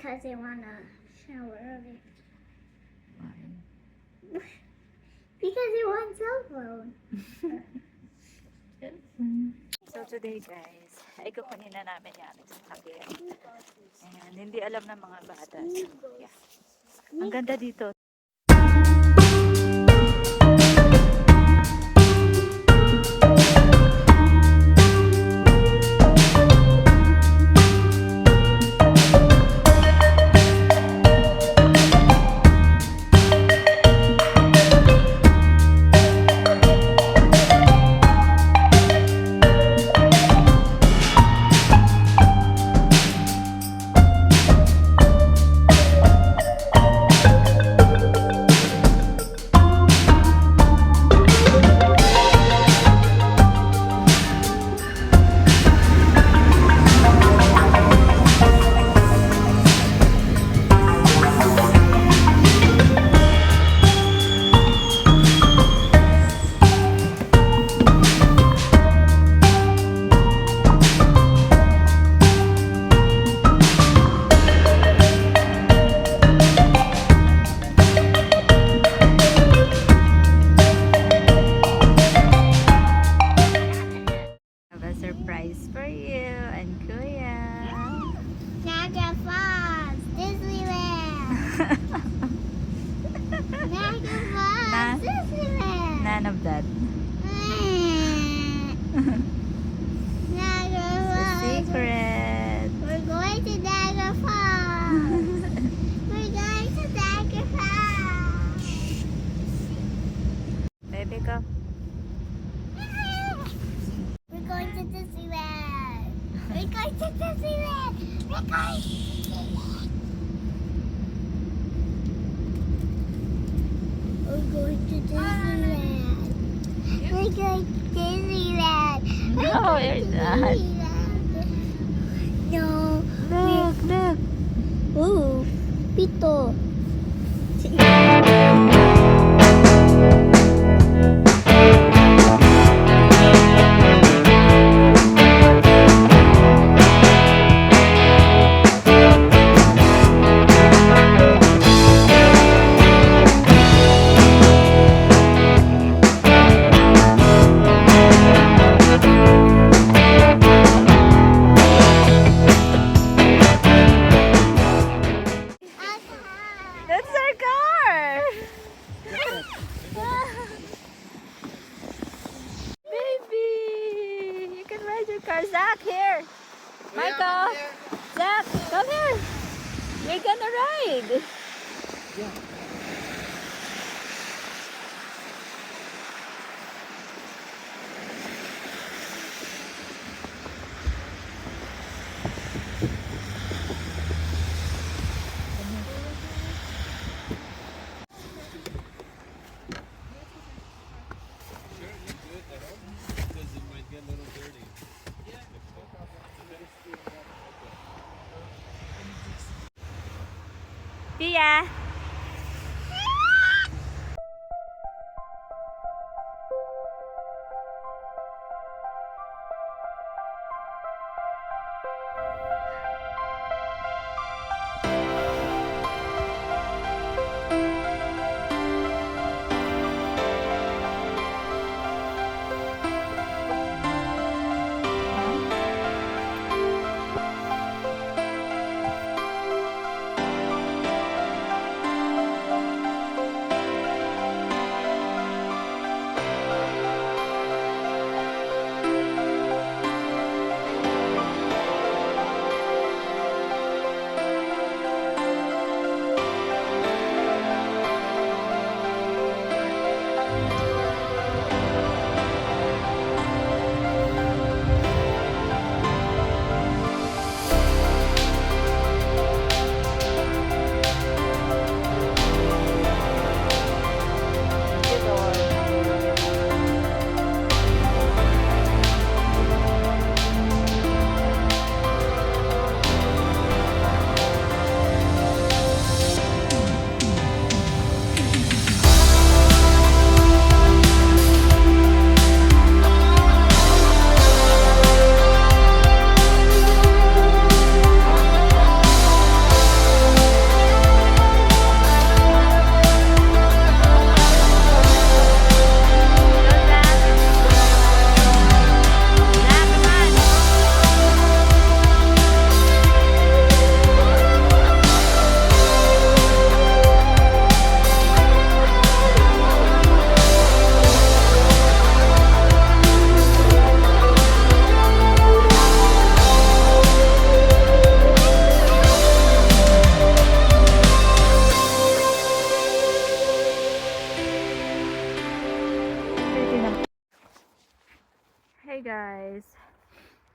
because they want to shower early. Why? Because they want cell phone. So today guys, ay kukunin na namin yan sa kabila. And hindi alam ng mga bata. So, yeah. Ang ganda dito. Surprise for you and Kuya. Niagara Falls, Disneyland. Niagara Falls, Disneyland. None of that. Niagara It's a Falls. secret. We're going to Niagara Falls. We're going to Niagara Falls. Baby ko. We're going to Disneyland. We're going to Disneyland. We're going to Disneyland. We're going to Disneyland. We're going to Disneyland. No, you're not. No. Look, look. Ooh, pito. That's our car. Baby, you can ride your car. Zach, here. Michael. Zach, come here. We're gonna ride. Because it might get a little dirty. Pia.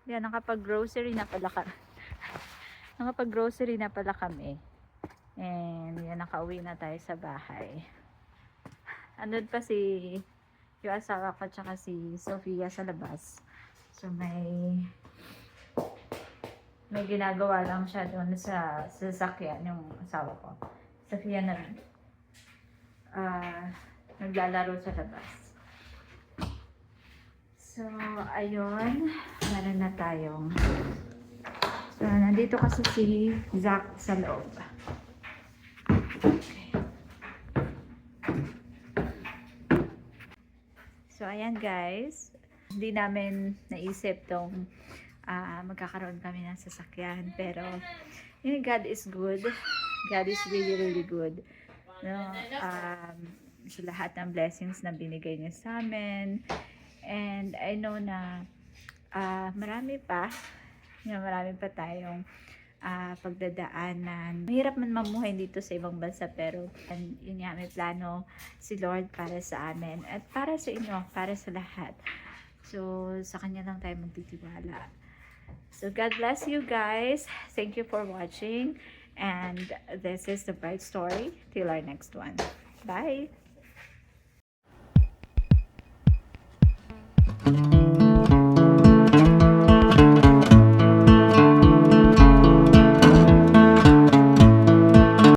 Yan, nakapag-grocery na pala kami. Nakapag-grocery na pala kami. And yan, nakauwi na tayo sa bahay. Andun pa yung asawa ko tsaka si Sofia sa labas. So may ginagawa lang siya doon sa sasakyan, yung asawa ko. Sofia na naglalaro sa labas. So, ayun. Meron na tayong. So, nandito kasi si Zach sa loob. Okay. So, ayan guys. Hindi namin naisip tong magkakaroon kami ng sasakyan. Pero, yun, God is good. God is really, really good. No? Sa lahat ng blessings na binigay niya sa amin. And I know na marami pa tayong pagdadaanan. Mahirap man mamuhay dito sa ibang bansa, pero yun nga, may plano si Lord para sa amin at para sa inyo, para sa lahat. So, sa Kanya lang tayo magtitiwala. So, God bless you guys. Thank you for watching. And this is the Bright Story. Till our next one. Bye!